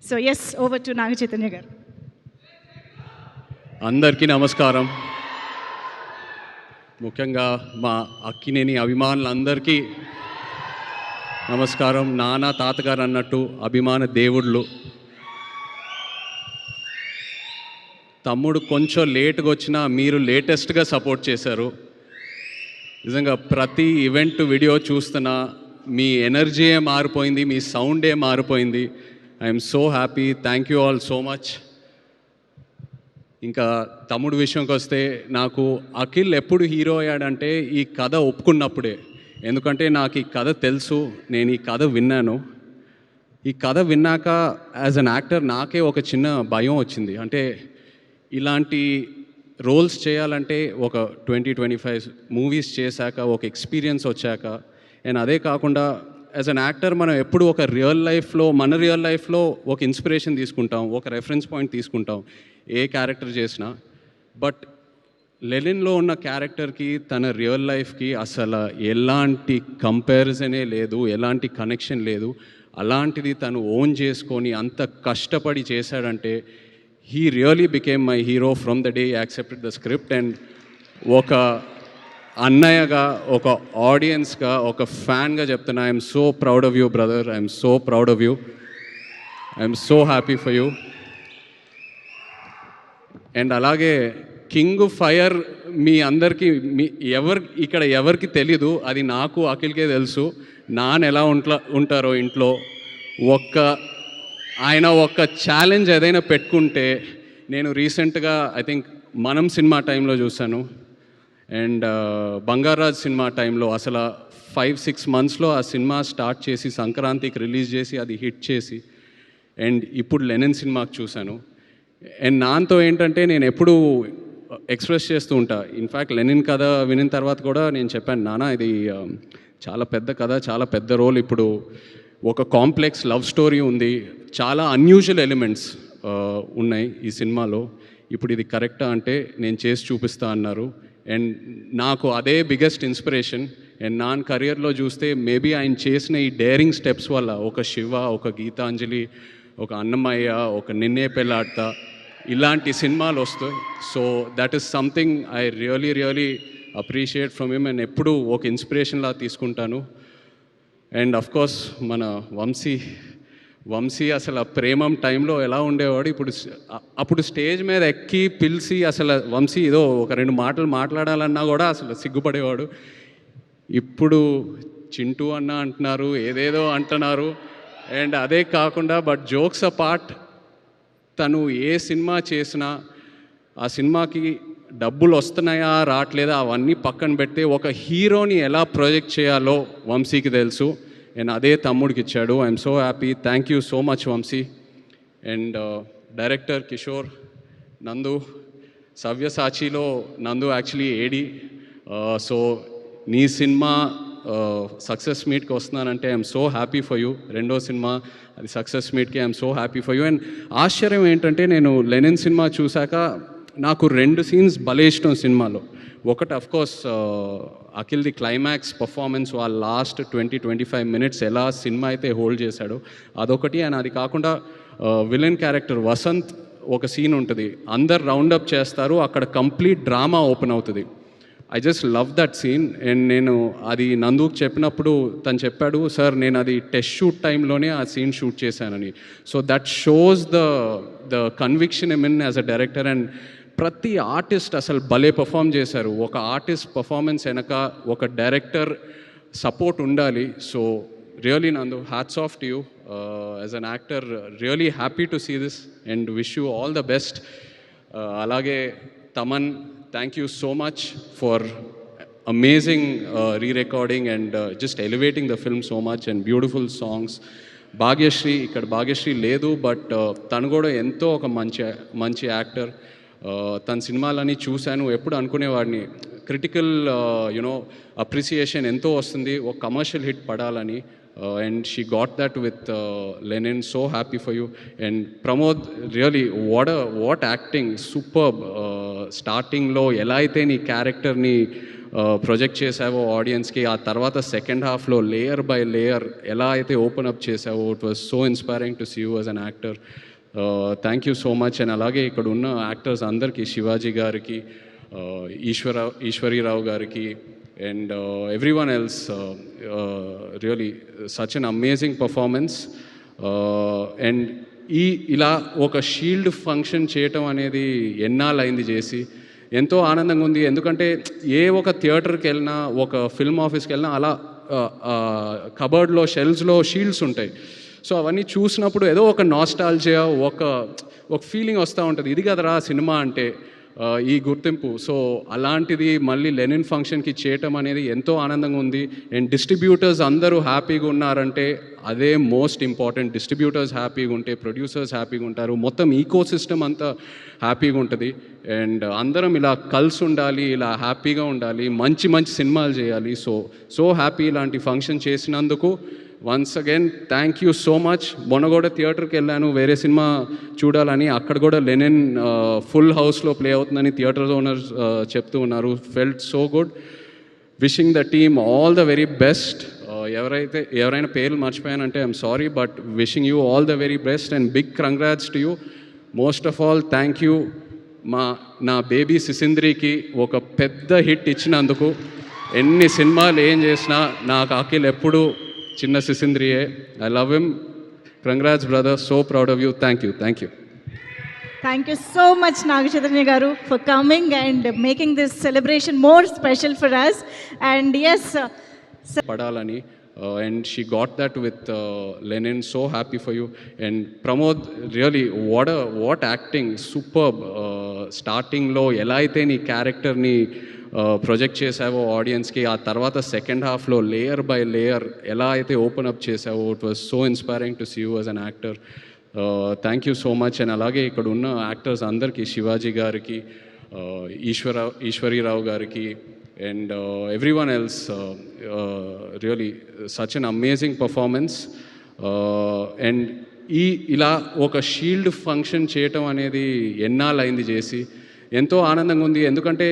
So yes, over to Naga Chaitanya గారు. అందరికీ నమస్కారం. ముఖ్యంగా మా అక్కినేని అభిమానులందరికీ నమస్కారం. నాన్న తాతగారు అన్నట్టు అభిమాన దేవుళ్ళు. తమ్ముడు కొంచెం లేట్గా వచ్చినా మీరు లేటెస్ట్గా సపోర్ట్ చేశారు. నిజంగా ప్రతి ఈవెంట్ వీడియో చూస్తున్నా మీ ఎనర్జీయే మారిపోయింది, మీ సౌండే మారిపోయింది. I'm so happy. Thank you all so much. ఇంకా తమ్ముడు విషయంకి వస్తే, నాకు అఖిల్ ఎప్పుడు హీరో అయ్యాడంటే ఈ కథ ఒప్పుకున్నప్పుడే. ఎందుకంటే నాకు ఈ కథ తెలుసు, నేను ఈ కథ విన్నాను. ఈ కథ విన్నాక యాజ్ అన్ యాక్టర్ నాకే ఒక చిన్న భయం వచ్చింది. అంటే ఇలాంటి రోల్స్ చేయాలంటే ఒక 20-25 మూవీస్ చేశాక ఒక ఎక్స్పీరియన్స్ వచ్చాక, అండ్ అదే కాకుండా యాజ్ అన్ యాక్టర్ మనం ఎప్పుడు ఒక మన రియల్ లైఫ్లో ఒక ఇన్స్పిరేషన్ తీసుకుంటాం, ఒక రెఫరెన్స్ పాయింట్ తీసుకుంటాం ఏ క్యారెక్టర్ చేసినా. బట్ లెనిన్లో ఉన్న క్యారెక్టర్కి తన రియల్ లైఫ్కి అసలు ఎలాంటి కంపారిజనే లేదు, ఎలాంటి కనెక్షన్ లేదు. అలాంటిది తను ఓన్ చేసుకొని అంత కష్టపడి చేశాడంటే he really became my hero from the day he accepted the script. And ఒక అన్నయ్యగా, ఒక ఆడియన్స్గా, ఒక ఫ్యాన్గా చెప్తున్నా, I'm so proud of you brother. I'm so proud of you. I'm so happy for you. And అలాగే king fire మీ అందరికీ ఇక్కడ ఎవరికి తెలీదు, అది నాకు అఖిల్కే తెలుసు. నాన్న ఎలా ఉంటారో ఇంట్లో. ఆయన ఒక ఛాలెంజ్ ఏదైనా పెట్టుకుంటే, నేను రీసెంట్గా ఐ థింక్ మనం సినిమా టైంలో చూశాను, అండ్ బంగారాజ్ సినిమా టైంలో అసలు 5-6 మంత్స్లో ఆ సినిమా స్టార్ట్ చేసి సంక్రాంతికి రిలీజ్ చేసి అది హిట్ చేసి, అండ్ ఇప్పుడు లెనిన్ సినిమాకి చూశాను. అండ్ నాన్నతో ఏంటంటే నేను ఎప్పుడూ ఎక్స్ప్రెస్ చేస్తూ ఉంటా. ఇన్ఫ్యాక్ట్ లెనిన్ కథ వినిన తర్వాత కూడా నేను చెప్పాను, నాన్న ఇది చాలా పెద్ద కథ, చాలా పెద్ద రోల్. ఇప్పుడు ఒక కాంప్లెక్స్ లవ్ స్టోరీ ఉంది, చాలా అన్యూజువల్ ఎలిమెంట్స్ ఉన్నాయి ఈ సినిమాలో. ఇప్పుడు ఇది కరెక్టా అంటే నేను చేసి చూపిస్తా అన్నారు. అండ్ నాకు అదే బిగ్గెస్ట్ ఇన్స్పిరేషన్. అండ్ నా కెరియర్లో చూస్తే మేబీ ఆయన చేసిన ఈ డేరింగ్ స్టెప్స్ వల్ల ఒక శివ, ఒక గీతాంజలి, ఒక అన్నమయ్య, ఒక నిన్నే పెళ్ళాడతా, ఇలాంటి సినిమాలు వస్తాయి. So that is something I really appreciate from him. And ఎప్పుడూ ఒక ఇన్స్పిరేషన్లా తీసుకుంటాను. అండ్ అఫ్కోర్స్ మన వంశీ అసలు ప్రేమం టైంలో ఎలా ఉండేవాడు, అప్పుడు స్టేజ్ మీద ఎక్కి పిలిచి అసలు వంశీ ఏదో ఒక 2 మాటలు మాట్లాడాలన్నా కూడా అసలు సిగ్గుపడేవాడు. ఇప్పుడు చింటూ అన్న అంటున్నారు, ఏదేదో అంటున్నారు. అండ్ అదే కాకుండా బట్ జోక్స్ అపార్ట్, తను ఏ సినిమా చేసినా ఆ సినిమాకి డబ్బులు వస్తున్నాయా రావట్లేదా అవన్నీ పక్కన పెడితే ఒక హీరోని ఎలా ప్రొజెక్ట్ చేయాలో వంశీకి తెలుసు. అండ్ అదే తమ్ముడికి ఇచ్చాడు. I'm so happy. Thank you so much Vamshi. And director Kishore, Nandu, సవ్యసాచిలో నందు యాక్చువల్లీ ఏడి. సో నీ సినిమా సక్సెస్ మీట్కి వస్తున్నానంటే I'm so happy for you. రెండో సినిమా అది సక్సెస్ మీట్కి I'm so happy for you. And ఆశ్చర్యం ఏంటంటే నేను లెనిన్ సినిమా చూశాక నాకు 2 సీన్స్ భలే ఇష్టం సినిమాలో. ఒకటి అఫ్కోర్స్ అఖిల్ది క్లైమాక్స్ పర్ఫార్మెన్స్, వాళ్ళ లాస్ట్ 20-25 మినిట్స్ ఎలా సినిమా అయితే హోల్డ్ చేశాడో అదొకటి. అండ్ అది కాకుండా విలన్ క్యారెక్టర్ వసంత్ ఒక సీన్ ఉంటుంది, అందరు రౌండప్ చేస్తారు, అక్కడ కంప్లీట్ డ్రామా ఓపెన్ అవుతుంది. I just love that scene. And నేను అది నందుకు చెప్పినప్పుడు తను చెప్పాడు, సార్ నేను అది టెస్ట్ షూట్ టైంలోనే ఆ సీన్ షూట్ చేశానని. So that shows the conviction I mean as a director. And ప్రతి ఆర్టిస్ట్ అసలు భలే పర్ఫామ్ చేశారు. ఒక ఆర్టిస్ట్ పర్ఫార్మెన్స్ వెనక ఒక డైరెక్టర్ సపోర్ట్ ఉండాలి. So really Nandu, hats off to you as an actor. Really happy to see this and wish you all the best. అలాగే Thaman, thank you so much for amazing rerecording and just elevating the film so much and beautiful songs. Bhagyashree, ఇక్కడ భాగ్యశ్రీ లేదు but తను కూడా ఎంతో ఒక మంచి actor. తన సినిమాలని చూశాను, ఎప్పుడు అనుకునేవాడిని క్రిటికల్ అప్రిసియేషన్ ఎంతో వస్తుంది, ఒక కమర్షియల్ హిట్ పడాలని. and she got that with Lenin. So happy for you. And Pramod, really, what acting, superb. Starting లో ఎలా అయితే నీ క్యారెక్టర్ని ప్రొజెక్ట్ చేసావో ఆడియన్స్కి, ఆ తర్వాత సెకండ్ హాఫ్లో లేయర్ బై లేయర్ ఎలా అయితే ఓపెన్ అప్ చేసావో, it was so inspiring to see you as an actor. Thank you so much. And అలాగే ఇక్కడ ఉన్న యాక్టర్స్ అందరికీ, శివాజీ గారికి, ఈశ్వరీరావు గారికి, and everyone else, really such an amazing performance. And ఇలా ఒక షీల్డ్ ఫంక్షన్ చేయటం అనేది ఎన్నాళ్ళైంది చేసి, ఎంతో ఆనందంగా ఉంది. ఎందుకంటే ఏ ఒక థియేటర్కి వెళ్ళినా, ఒక ఫిల్మ్ ఆఫీస్కి వెళ్ళినా అలా కబర్డ్లో షెల్ఫ్స్లో షీల్డ్స్ ఉంటాయి. సో అవన్నీ చూసినప్పుడు ఏదో ఒక నాస్టాల్జియా, ఒక ఫీలింగ్ వస్తూ ఉంటుంది, ఇది కదరా సినిమా అంటే, ఈ గుర్తింపు. సో అలాంటిది మళ్ళీ లెనిన్ ఫంక్షన్కి చేయటం అనేది ఎంతో ఆనందంగా ఉంది. అండ్ డిస్ట్రిబ్యూటర్స్ అందరూ హ్యాపీగా ఉన్నారంటే అదే మోస్ట్ ఇంపార్టెంట్. డిస్ట్రిబ్యూటర్స్ హ్యాపీగా ఉంటే ప్రొడ్యూసర్స్ హ్యాపీగా ఉంటారు, మొత్తం ఈకో సిస్టమ్ అంతా హ్యాపీగా ఉంటుంది. అండ్ అందరం ఇలా కలిసి ఉండాలి, ఇలా హ్యాపీగా ఉండాలి, మంచి మంచి సినిమాలు చేయాలి. సో హ్యాపీ ఇలాంటి ఫంక్షన్ చేసినందుకు. Once again thank you so much. మొన్న కూడా థియేటర్కి వెళ్ళాను వేరే సినిమా చూడాలని, అక్కడ కూడా లెనిన్ ఫుల్ హౌస్లో ప్లే అవుతుందని థియేటర్ ఓనర్స్ చెప్తూ ఉన్నారు. Felt so good. Wishing the team all the very best. ఎవరైనా పేర్లు మర్చిపోయానంటే I'm sorry, but wishing you all the very best and big congrats to you. Most of all thank you నా baby సిసింద్రికి ఒక పెద్ద hit ఇచ్చినందుకు. ఎన్ని సినిమాలు ఏం చేసినా నాకు అఖిల్ ఎప్పుడు చిన్న సిసింద్రియే. I love him. Congrats brother, so proud of you. Thank you. Thank you so much, Naga Chaitanya garu, for coming and making this celebration more special for us. And yes, పడాలని, and she got that with Lenin. So happy for you. And Pramod, really, what acting, superb. స్టార్టింగ్లో ఎలా అయితే నీ క్యారెక్టర్ని project చేసావో ఆడియన్స్కి, ఆ తర్వాత సెకండ్ హాఫ్లో లేయర్ బై లేయర్ ఎలా అయితే ఓపెన్ అప్ చేసావో, it was so inspiring to see you as an actor. Thank you so much. And అలాగే ఇక్కడ ఉన్న యాక్టర్స్ అందరికీ, శివాజీ గారికి, ఈశ్వరీరావు గారికి, and everyone else, really such an amazing performance. And ఇలా ఒక షీల్డ్ ఫంక్షన్ చేయటం అనేది ఎన్నాళ్ళైంది చేసి, ఎంతో ఆనందంగా ఉంది. ఎందుకంటే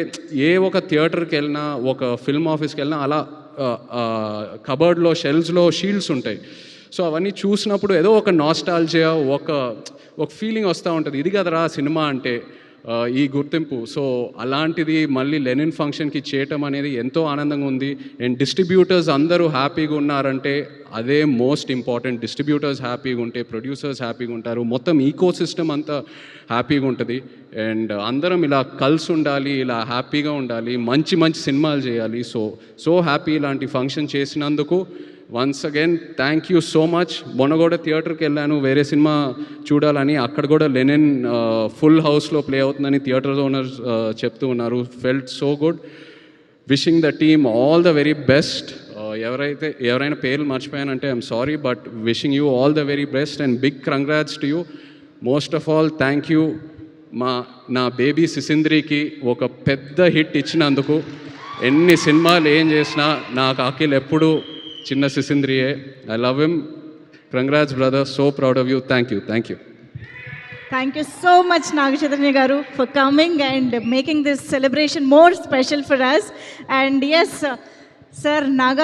ఏ ఒక థియేటర్కి వెళ్ళినా, ఒక ఫిల్మ్ ఆఫీస్కి వెళ్ళినా అలా కబర్డ్లో షెల్ఫ్స్లో షీల్డ్స్ ఉంటాయి. సో అవన్నీ చూసినప్పుడు ఏదో ఒక నాస్టాల్జియా, ఒక ఫీలింగ్ వస్తూ ఉంటుంది, ఇది కదరా సినిమా అంటే, ఈ గుర్తింపు. సో అలాంటిది మళ్ళీ లెనిన్ ఫంక్షన్కి చేయటం అనేది ఎంతో ఆనందంగా ఉంది. అండ్ డిస్ట్రిబ్యూటర్స్ అందరూ హ్యాపీగా ఉన్నారంటే అదే మోస్ట్ ఇంపార్టెంట్. డిస్ట్రిబ్యూటర్స్ హ్యాపీగా ఉంటే ప్రొడ్యూసర్స్ హ్యాపీగా ఉంటారు, మొత్తం ఈకో సిస్టమ్ అంతా హ్యాపీగా ఉంటుంది. అండ్ అందరం ఇలా కలిసి ఉండాలి, ఇలా హ్యాపీగా ఉండాలి, మంచి మంచి సినిమాలు చేయాలి. సో హ్యాపీ ఇలాంటి ఫంక్షన్ చేసినందుకు. Once again thank you so much. మొన్న కూడా థియేటర్కి వెళ్ళాను వేరే సినిమా చూడాలని, అక్కడ కూడా లెనిన్ ఫుల్ హౌస్లో ప్లే అవుతుందని థియేటర్ ఓనర్స్ చెప్తూ ఉన్నారు. Felt so good. Wishing the team all the very best. ఎవరైనా పేర్లు మర్చిపోయానంటే I'm sorry, but wishing you all the very best and big congrats to you. Most of all thank you నా baby సిసింద్రికి ఒక పెద్ద hit ఇచ్చినందుకు. ఎన్ని సినిమాలు ఏం చేసినా నాకు అఖిల్ ఎప్పుడు చిన్న సిసింద్రియే. I love him. Congrats brother, so proud of you. Thank you. thank you so much, Naga Chaitanya garu, for coming and making this celebration more special for us. And yes, sir, Naga